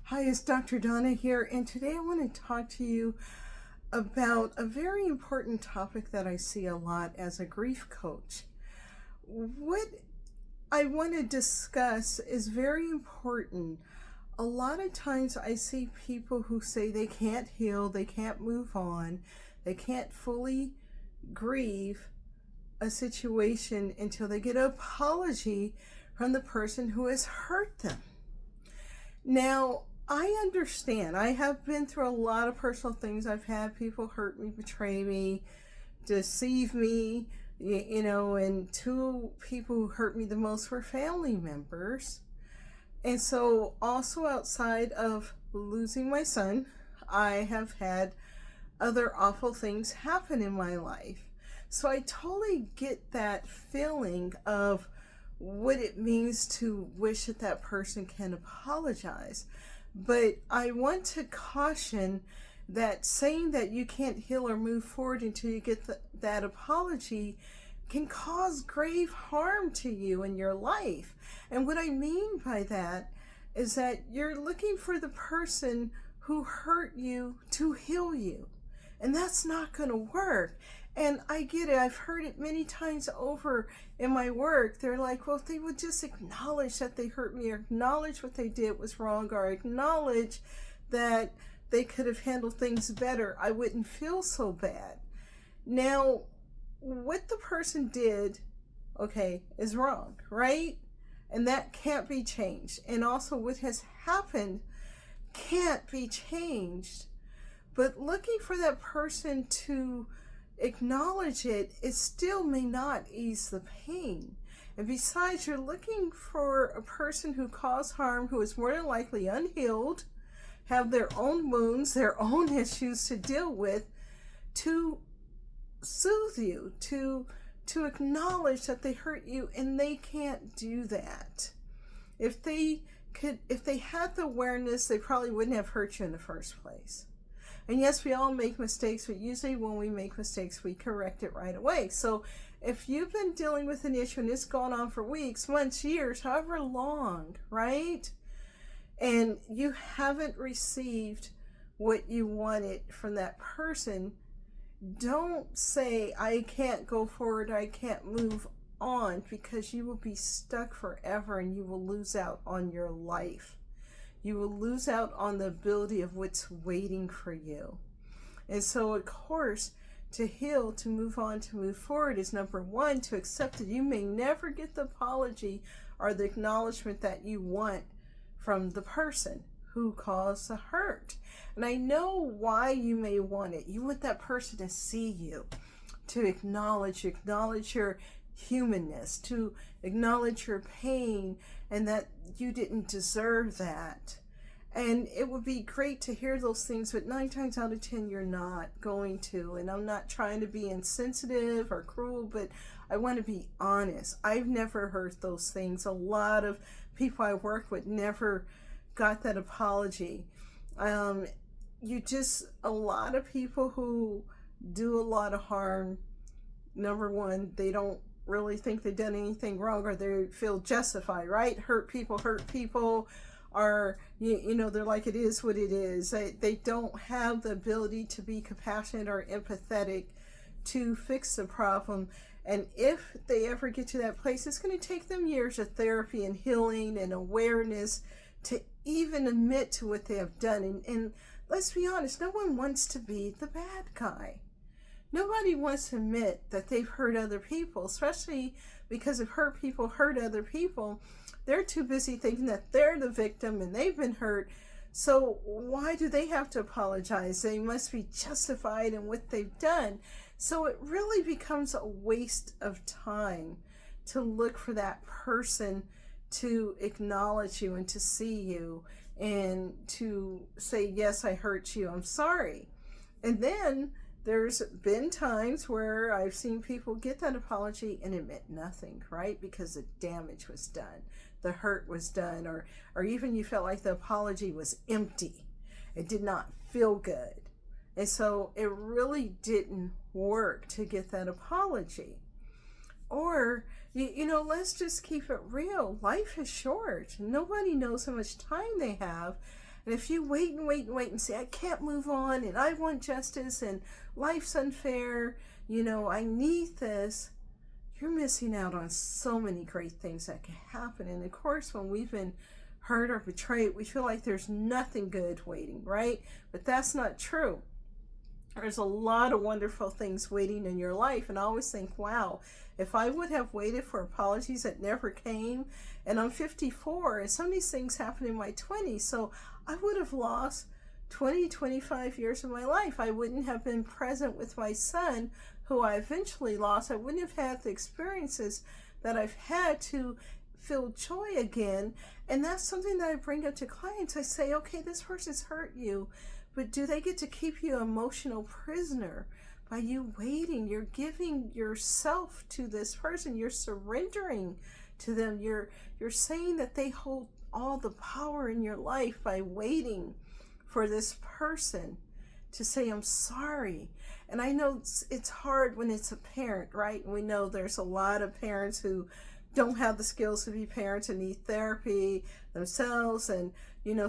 Hi, it's Dr. Donna here, and today I want to talk to you about a very important topic that I see a lot as a grief coach. What I want to discuss is very important. A lot of times I see people who say they can't heal, they can't move on, they can't fully grieve a situation until they get an apology from the person who has hurt them. Now, I understand. I have been through a lot of personal things. I've had people hurt me, betray me, deceive me, and two people who hurt me the most were family members. And so, also outside of losing my son, I have had other awful things happen in my life. So, I totally get that feeling of what it means to wish that that person can apologize. But I want to caution that saying that you can't heal or move forward until you get that apology can cause grave harm to you in your life. And what I mean by that is that you're looking for the person who hurt you to heal you. And that's not going to work. And I get it. I've heard it many times over in my work. They're like, well, if they would just acknowledge that they hurt me, or acknowledge what they did was wrong, or acknowledge that they could have handled things better, I wouldn't feel so bad. Now, what the person did, okay, is wrong, right? And that can't be changed. And also what has happened can't be changed. But looking for that person to acknowledge it still may not ease the pain. And besides, you're looking for a person who caused harm, who is more than likely unhealed, have their own wounds, their own issues to deal with, to soothe you, to acknowledge that they hurt you, and they can't do that. If they had the awareness, they probably wouldn't have hurt you in the first place. And yes, we all make mistakes, but usually when we make mistakes, we correct it right away. So if you've been dealing with an issue and it's gone on for weeks, months, years, however long, right? And you haven't received what you wanted from that person, don't say, I can't go forward, I can't move on, because you will be stuck forever and you will lose out on your life. You will lose out on the ability of what's waiting for you. And so, of course, to heal, to move on, to move forward is number one, to accept that you may never get the apology or the acknowledgement that you want from the person who caused the hurt. And I know why you may want it. You want that person to see you, to acknowledge your humanness, to acknowledge your pain, and that you didn't deserve that. And it would be great to hear those things, but 9 times out of 10 you're not going to. And I'm not trying to be insensitive or cruel, but I want to be honest. I've never heard those things. A lot of people I work with never got that apology. A lot of people who do a lot of harm, number one, they don't really think they've done anything wrong, or they feel justified, right? Hurt people, or they're like, it is what it is. They don't have the ability to be compassionate or empathetic to fix the problem. And if they ever get to that place, it's going to take them years of therapy and healing and awareness to even admit to what they have done. And let's be honest, no one wants to be the bad guy. Nobody wants to admit that they've hurt other people, especially because if hurt people hurt other people, they're too busy thinking that they're the victim and they've been hurt. So why do they have to apologize? They must be justified in what they've done. So it really becomes a waste of time to look for that person to acknowledge you and to see you and to say, yes, I hurt you, I'm sorry. And then there's been times where I've seen people get that apology and admit nothing, right? Because the damage was done, the hurt was done, or even you felt like the apology was empty. It did not feel good. And so it really didn't work to get that apology. Or, let's just keep it real. Life is short. Nobody knows how much time they have. And if you wait and wait and wait and say, I can't move on and I want justice and life's unfair, I need this, you're missing out on so many great things that can happen. And of course, when we've been hurt or betrayed, we feel like there's nothing good waiting, right? But that's not true. There's a lot of wonderful things waiting in your life. And I always think, wow, if I would have waited for apologies that never came, and I'm 54, and some of these things happened in my 20s, so I would have lost 20, 25 years of my life. I wouldn't have been present with my son, who I eventually lost. I wouldn't have had the experiences that I've had to feel joy again. And that's something that I bring up to clients. I say, okay, this person's hurt you, but do they get to keep you emotional prisoner by you waiting? You're giving yourself to this person. You're surrendering to them. You're saying that they hold all the power in your life by waiting for this person to say, I'm sorry. And I know it's hard when it's a parent, right? And we know there's a lot of parents who don't have the skills to be parents and need therapy themselves and,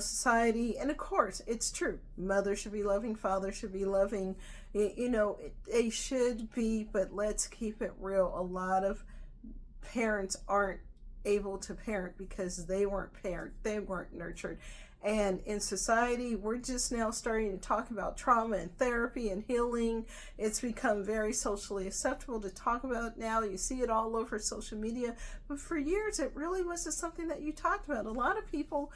society. And of course, it's true. Mother should be loving, father should be loving, they should be, but let's keep it real. A lot of parents aren't able to parent because they weren't nurtured. And in society, we're just now starting to talk about trauma and therapy and healing. It's become very socially acceptable to talk about now. You see it all over social media. But for years, it really wasn't something that you talked about. A lot of people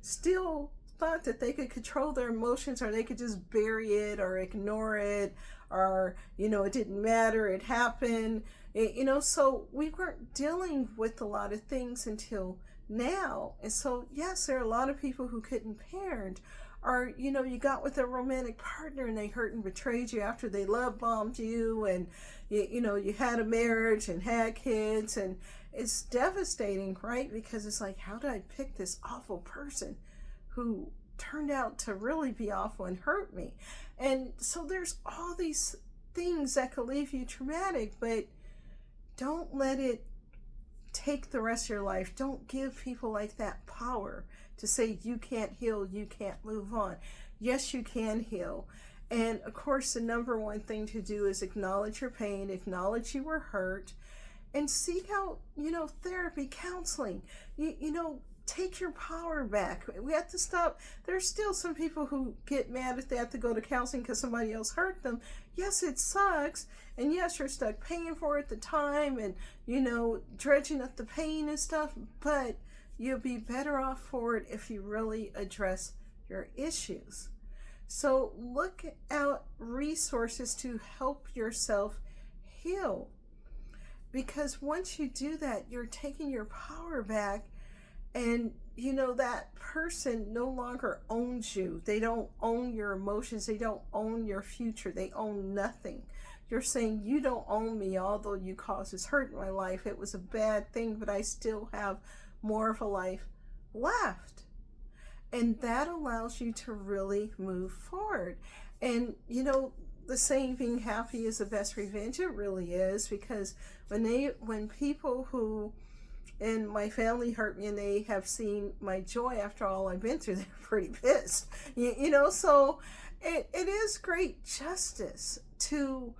still thought that they could control their emotions, or they could just bury it or ignore it, or, it didn't matter, it happened. So we weren't dealing with a lot of things until now. And so, yes, there are a lot of people who couldn't parent, or, you got with a romantic partner and they hurt and betrayed you after they love bombed you, and, you had a marriage and had kids, and it's devastating, right? Because it's like, how did I pick this awful person who turned out to really be awful and hurt me? And so there's all these things that could leave you traumatic, but don't let it take the rest of your life. Don't give people like that power to say you can't heal, you can't move on. Yes, you can heal. And of course, the number one thing to do is acknowledge your pain, acknowledge you were hurt, and seek out, therapy, counseling. Take your power back. We have to stop. There's still some people who get mad if they have to go to counseling because somebody else hurt them. Yes, it sucks. And yes, you're stuck paying for it at the time and, dredging up the pain and stuff. But you'll be better off for it if you really address your issues. So look at resources to help yourself heal. Because once you do that, you're taking your power back. And, that person no longer owns you. They don't own your emotions. They don't own your future. They own nothing. You're saying, you don't own me, although you caused this hurt in my life. It was a bad thing, but I still have more of a life left. And that allows you to really move forward. And, the saying, being happy is the best revenge, it really is, because when people who in my family hurt me and they have seen my joy after all I've been through, they're pretty pissed. So it is great justice to,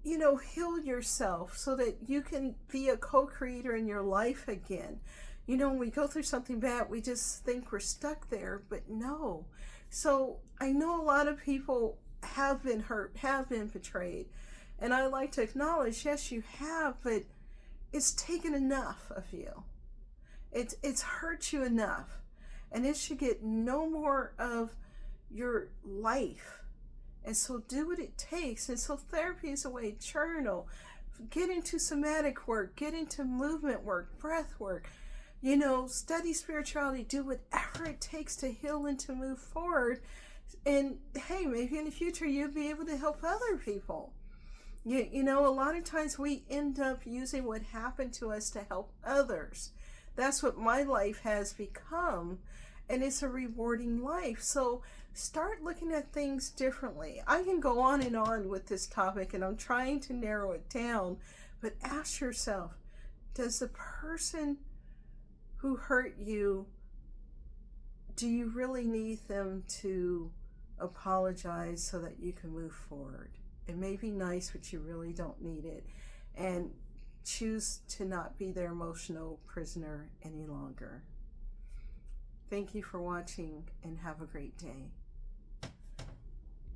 heal yourself so that you can be a co-creator in your life again. When we go through something bad, we just think we're stuck there, but no. So I know a lot of people have been hurt, have been betrayed, and I like to acknowledge, yes, you have, but it's taken enough of you. It's hurt you enough, and it should get no more of your life. And so do what it takes. And so therapy is a way. Journal, get into somatic work, get into movement work, breath work, study spirituality, do whatever it takes to heal and to move forward. And hey, maybe in the future you'll be able to help other people. A lot of times we end up using what happened to us to help others. That's what my life has become, and it's a rewarding life. So start looking at things differently. I can go on and on with this topic, and I'm trying to narrow it down, but ask yourself, does the person who hurt you, do you really need them to apologize so that you can move forward? It may be nice, but you really don't need it. And choose to not be their emotional prisoner any longer. Thank you for watching and have a great day.